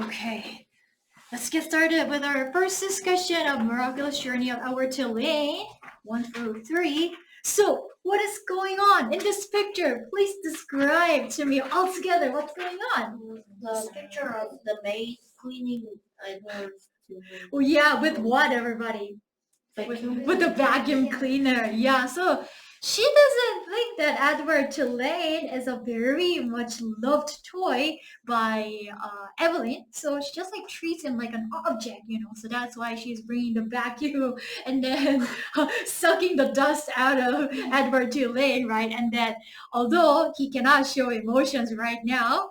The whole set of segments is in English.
Okay, let's get started with our first discussion of Miraculous Journey of our Tulane 1 through 3. So, what is going on in this picture? Please describe to me all together what's going on. The picture of the maid cleaning Edward's Oh yeah, with what everybody? With the vacuum cleaner. Yeah, so she doesn't think that Edward Tulane is a very much loved toy by Evelyn. So she just like treats him like an object. So that's why she's bringing the vacuum and then sucking the dust out of Edward Tulane, right? And then although he cannot show emotions right now,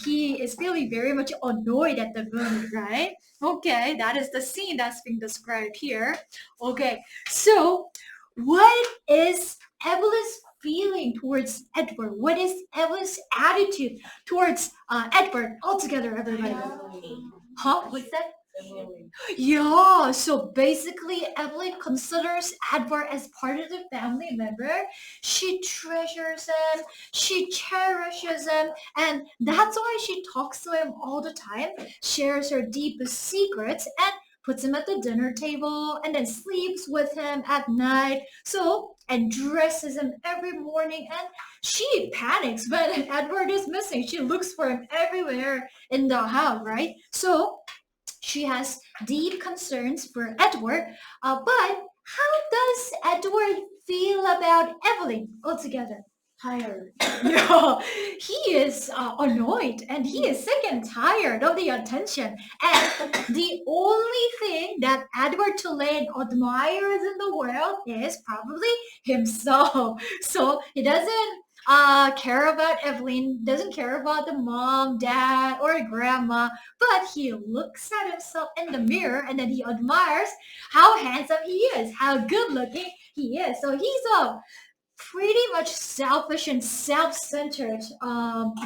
he is feeling very much annoyed at the moment, right? Okay, that is the scene that's being described here. Okay, so what is Evelyn's feeling towards Edward? What is Evelyn's attitude towards Edward? Altogether, everybody. Huh? What's that? Yeah, so basically Evelyn considers Edward as part of the family member. She treasures him, she cherishes him, and that's why she talks to him all the time, shares her deepest secrets, and puts him at the dinner table, and then sleeps with him at night. So, and dresses him every morning, and she panics when Edward is missing. She looks for him everywhere in the house, right? So, she has deep concerns for Edward, but how does Edward feel about Evelyn altogether? tired. Yeah, he is annoyed and he is sick and tired of the attention. And the only thing that Edward Tulane admires in the world is probably himself. So he doesn't care about Evelyn, doesn't care about the mom, dad, or grandma, but he looks at himself in the mirror and then he admires how handsome he is, how good looking he is. So he's a pretty much selfish and self-centered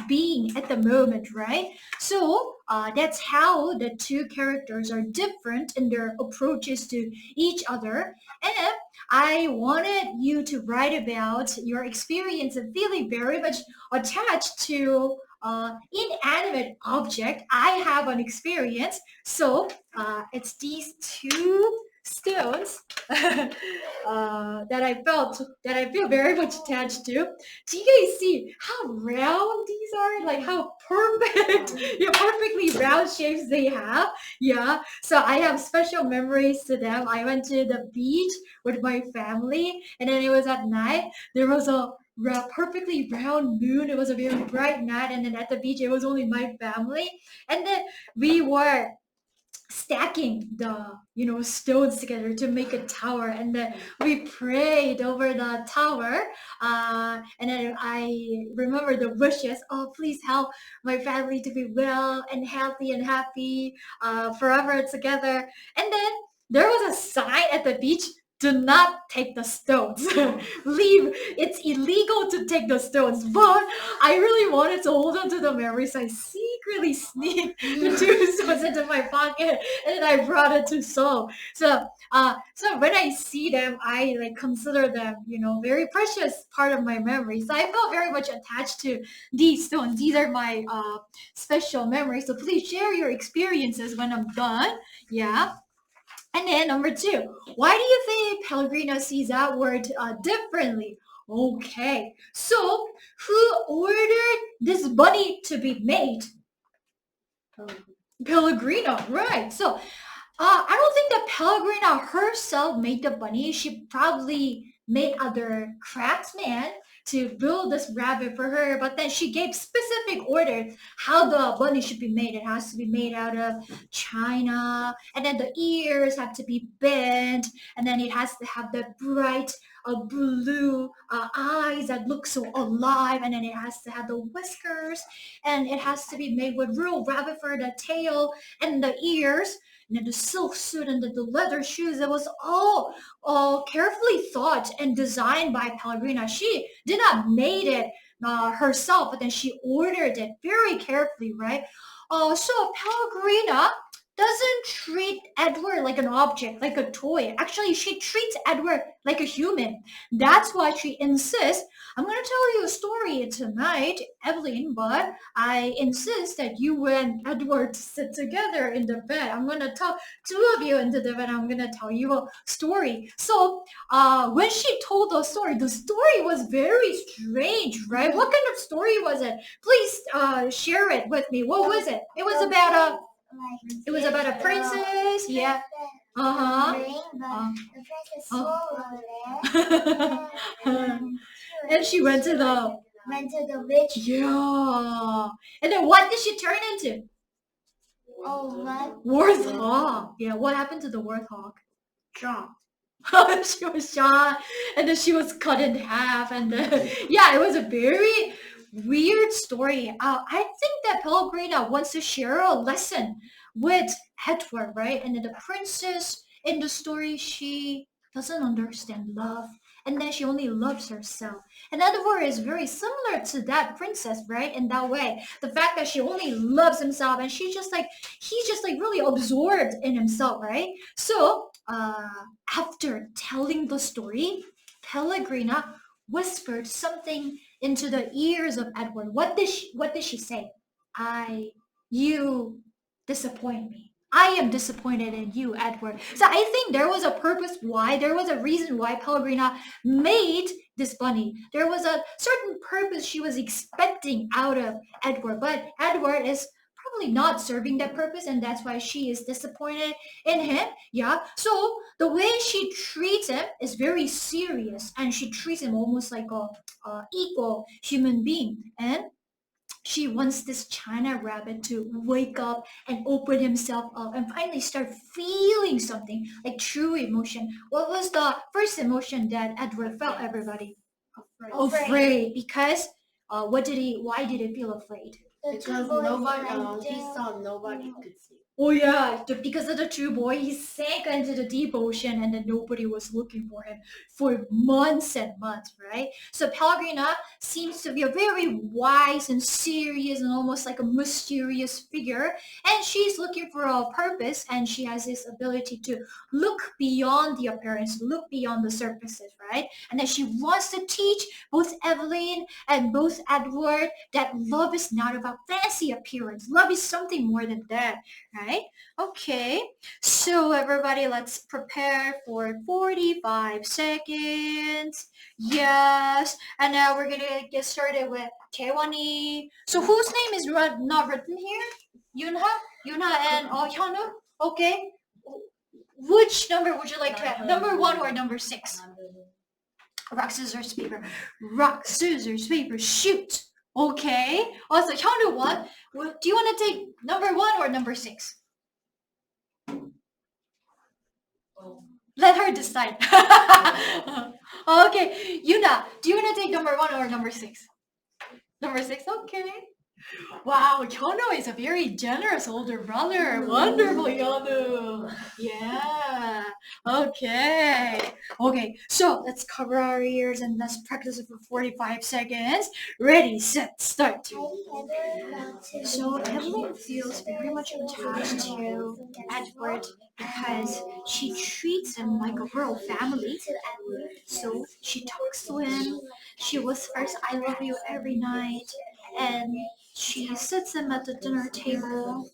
being at the moment, right? So that's how the two characters are different in their approaches to each other. And I wanted you to write about your experience of feeling very much attached to inanimate object. I have an experience. So it's these two stones that I feel very much attached to. Do you guys see how round these are? Like how perfect, yeah, perfectly round shapes they have. Yeah. So I have special memories to them. I went to the beach with my family, and then it was at night. There was a perfectly round moon. It was a very bright night, and then at the beach it was only my family, and then we were stacking the stones together to make a tower, and then we prayed over the tower, and then I remember the wishes. Oh, please help my family to be well and healthy and happy forever together. And then there was a sign at the beach: do not take the stones. Leave. It's illegal to take the stones. But I really wanted to hold on to the memories. So I secretly sneaked the two stones into my pocket, and then I brought it to Seoul. So when I see them, I like consider them, very precious part of my memory. So I felt very much attached to these stones. These are my special memories. So please share your experiences when I'm done. Yeah. And then number two, why do you think Pellegrino sees that word differently? Okay, so who ordered this bunny to be made? Pellegrino, right. So I don't think that Pellegrina herself made the bunny. She probably made other craftsmen to build this rabbit for her, but then she gave specific orders how the bunny should be made. It has to be made out of china, and then the ears have to be bent, and then it has to have the bright blue eyes that look so alive, and then it has to have the whiskers, and it has to be made with real rabbit fur, the tail and the ears, and then the silk suit and the leather shoes. It was all carefully thought and designed by Pellegrina. She did not made it herself, but then she ordered it very carefully, right? So Pellegrina doesn't treat Edward like an object, like a toy. Actually, she treats Edward like a human. That's why she insists, I'm going to tell you a story tonight, Evelyn, but I insist that you and Edward sit together in the bed. I'm going to tell two of you into the bed. I'm going to tell you a story. So when she told the story was very strange, right? What kind of story was it? Please share it with me. What was it? It was about a princess. Yeah. The princess swallowed it. And she went to the witch. yeah. And then what did she turn into? Oh, what? Warthog. Yeah. What happened to the warthog? John. She was shot, and then she was cut in half, and then yeah, it was a very weird story. I think that Pellegrina wants to share a lesson with Edward, right? And then the princess in the story, she doesn't understand love, and then she only loves herself. And Edward is very similar to that princess, right? In that way, the fact that she only loves himself, and he's just like really absorbed in himself, right? So after telling the story, Pellegrina whispered something into the ears of Edward. What did she say? You disappoint me. I am disappointed in you, Edward. So I think there was a reason why Pellegrina made this bunny. There was a certain purpose she was expecting out of Edward, but Edward is probably not serving that purpose, and that's why she is disappointed in him. Yeah. So the way she treats him is very serious, and she treats him almost like a equal human being. And she wants this China rabbit to wake up and open himself up and finally start feeling something like true emotion. What was the first emotion that Edward felt, everybody? Afraid. Because why did he feel afraid? Because nobody, he saw nobody could see. Oh yeah, because of the true boy, he sank into the deep ocean, and then nobody was looking for him for months and months, right? So Pellegrina seems to be a very wise and serious and almost like a mysterious figure, and she's looking for a purpose, and she has this ability to look beyond the appearance, look beyond the surfaces, right? And then she wants to teach both Evelyn and both Edward that love is not about fancy appearance. Love is something more than that, right? Okay, so everybody, let's prepare for 45 seconds. Yes, and now we're gonna get started with Taewani. So whose name is not written here? Yunha and Hyunwoo. Okay, which number would you like to have? Number 1 or number 6? Rock, scissors, paper. Rock, scissors, paper, shoot. Okay. Also, Hyunwoo, what? Do you want to take number 1 or number 6? Let her decide. Okay. Yuna, do you want to take number 1 or number 6? Number 6? Okay. Wow, Hyunwoo is a very generous older brother. Wonderful, Hyunwoo. Yeah. Okay. Okay, so let's cover our ears and let's practice it for 45 seconds. Ready, set, start. So Evelyn feels very much attached to Edward because she treats him like a real family. So she talks to him. She whispers, I love you every night. And she sits him at the dinner table,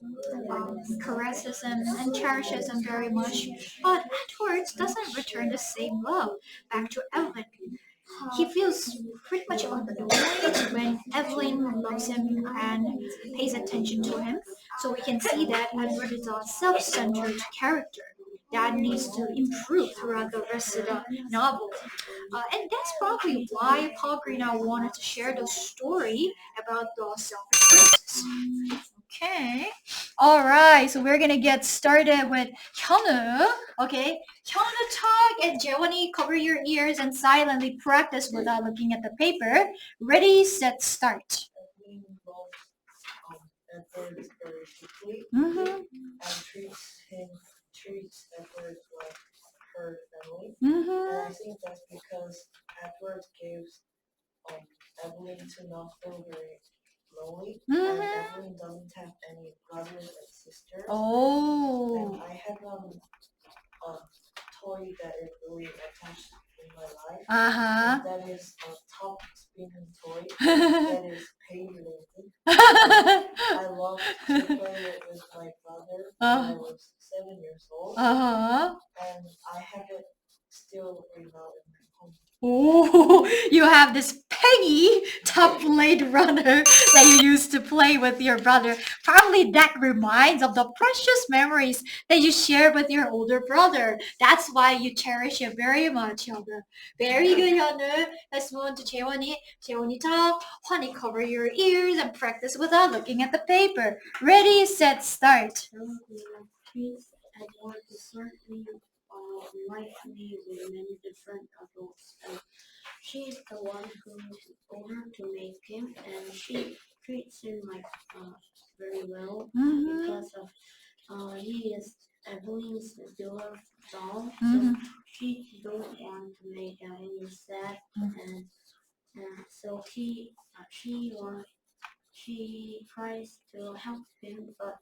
caresses him, and cherishes him very much. But Edward doesn't return the same love back to Evelyn. He feels pretty much annoyed when Evelyn loves him and pays attention to him. So we can see that Edward is a self-centered character that needs to improve throughout the rest of the novel. And that's probably why Pellegrina wanted to share the story about the selfish princess. Okay. All right. So we're gonna get started with Hyunwoo. Okay. Hyunwoo talk and Jaewon이 cover your ears and silently practice without looking at the paper. Ready, set, start. Edward very deeply and treats Edward like her family. And I think that's because Edward gives Evelyn to not feel very lonely, Mhm. and Evelyn doesn't have any brothers and sisters. Oh. And I have a toy that is really attached in my life. Uh-huh. And that is a top spinning toy that is pain related. I love to play it with my brother when I was 7 years old, Uh-huh. and I have it still right now in my home. Oh, you have this penny top Blade Runner that you used to play with your brother. Probably that reminds of the precious memories that you shared with your older brother. That's why you cherish it very much, Hyunwoo. Very good, Hyunwoo. Let's move on to Jaewon이. Jaewon이 talk. Honey, cover your ears and practice without looking at the paper. Ready, set, start. Treats Edward differently, likely with many different adults. And she's the one who's older to make him, and she treats him like very well because of he is Evelyn's beloved doll, so she don't want to make any sad, and so she tries to help him, but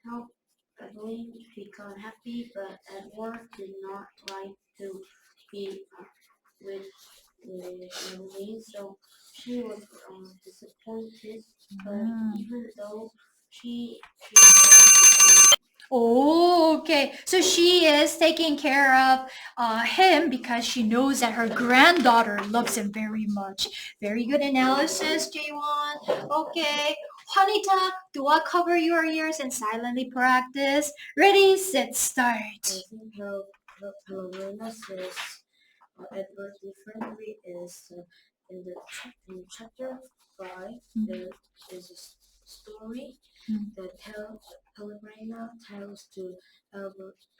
help Evelyn become happy, but Edward did not like to be with Evelyn, so she was disappointed. But even though she Oh, okay. So she is taking care of him because she knows that her granddaughter loves him very much. Very good analysis, J1. Okay. Honeytuck, do I cover your ears and silently practice? Ready, set, start. I think Helena says Edward differently is in chapter 5 there is a story that Pellegrina tells to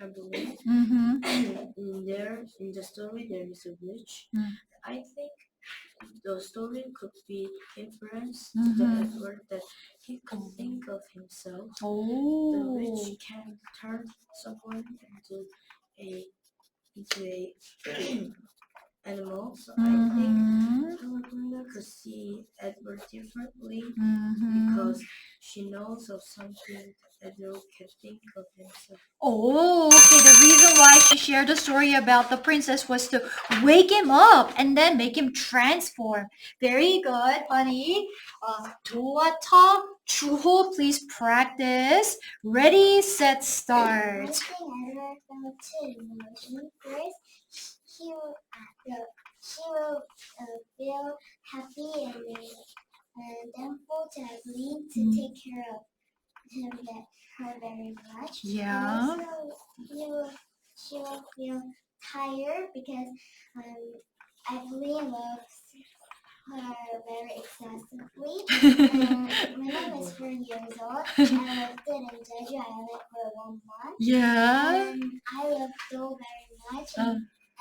Evelyn. In the story there is a witch. I think the story could be influenced to Edward that he could think of himself. The witch can turn someone into a animal. So I think Pellegrina could see Edward differently because she knows of something Edward can think of himself. Oh, okay. The reason why she shared the story about the princess was to wake him up and then make him transform. Very good, honey. 도와터, 주호, please practice. Ready, set, start. One thing Edward felt too emotion first, she will feel happy and thankful to Evelyn to take care of her very much. Yeah. And also, she will feel tired because Evelyn loves her very excessively. When I was 4 years old, I lived in Jeju Island for 1 month. Yeah. And I loved Dole very much.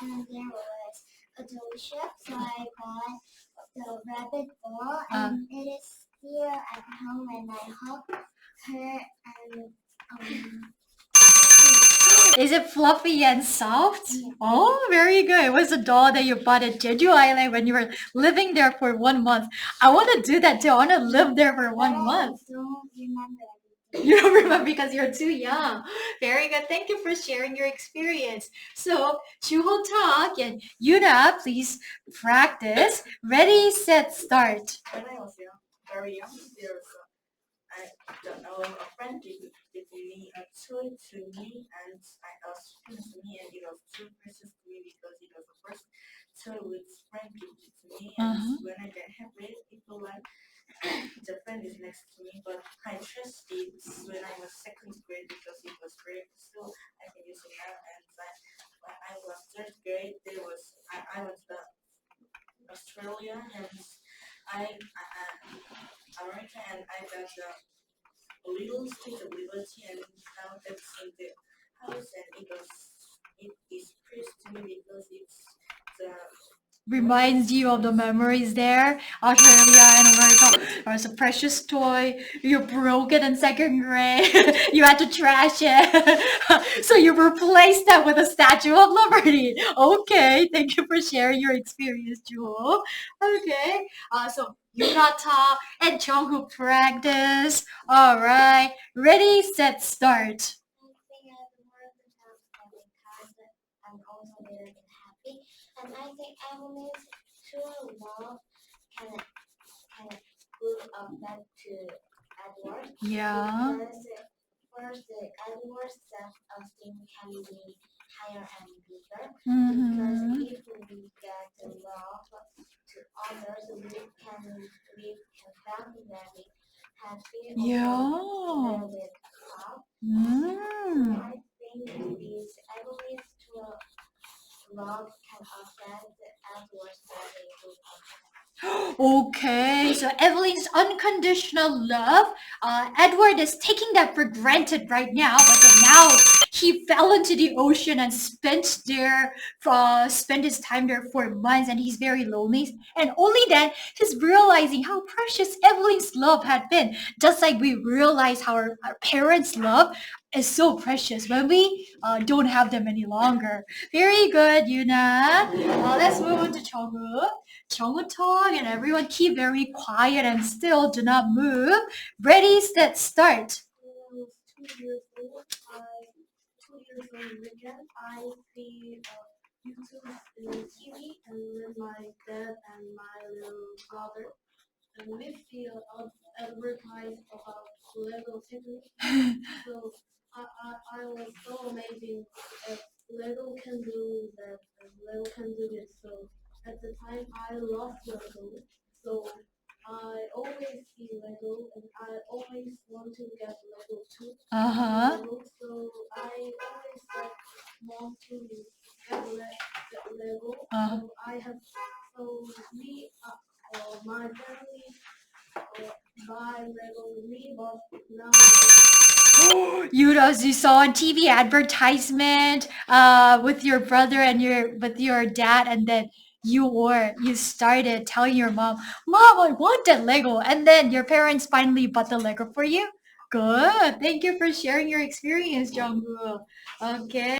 And there was a doll shop, so I bought the rabbit doll, and it is still at home, and I hug her and Is it fluffy and soft? Yeah. Oh, very good. It was a doll that you bought at Jeju Island when you were living there for 1 month. I want to do that too. I want to live there for 1 month. I don't remember everything. You don't remember because you're too young. Very good. Thank you for sharing your experience. So, Chuho talk and Yuna, please practice. Ready, set, start. When I was very young, there was a friend gave me a toy to me, and I asked him to me, and it was too precious to me because it was the first toy which friend gave it to me, and when I didn't have it, it felt like the friend is next to me, but I trust it when I was second grade because it was great. Still, I can use it now, and when I was third grade, I went to Australia, and America, and I got the little State of Liberty, and now that's in the house, and it is precious to me because it's the reminds you of the memories there. Australia and America was a precious toy. You broke it in second grade. You had to trash it. So you replaced that with a Statue of Liberty. Okay, thank you for sharing your experience, Jewel. Okay, so Yunata and Jungkook practice. All right, ready, set, start. I think the more of the times I've been kind and also very happy. And I think Emily's true love can good back to Edward. Yeah. Because first, Edward's self-esteem can be higher and bigger. Because Mm-hmm. if we get love to others, we can feel very happy or Yeah. very proud. Mm. I think this Emily's true love can affect Edward's very good. Okay, so Evelyn's unconditional love. Edward is taking that for granted right now, but then now he fell into the ocean and spent his time there for months, and he's very lonely. And only then he's realizing how precious Evelyn's love had been. Just like we realize how our parents' love is so precious when we don't have them any longer. Very good, Yuna. Let's move on to Chogu. Chogu talk and everyone keep very quiet and still. Do not move. Ready, set, start. When I was 2 years old, 2 years old again, I see YouTube in TV, and with my dad and my little brother, and we see advertise about Lego technique. So I was so amazing if Lego can do that, and Lego can do it. So at the time, I loved Lego. So I always see Lego, and I always want to get Lego too. Uh-huh. So I always want to get Lego. Uh-huh. So I have so we my family buy Lego me, but now You as you saw on TV advertisement with your brother and your dad, and then you started telling your mom, "Mom, I want that Lego," and then your parents finally bought the Lego for you. Good. Thank you for sharing your experience, Jungkook. Okay.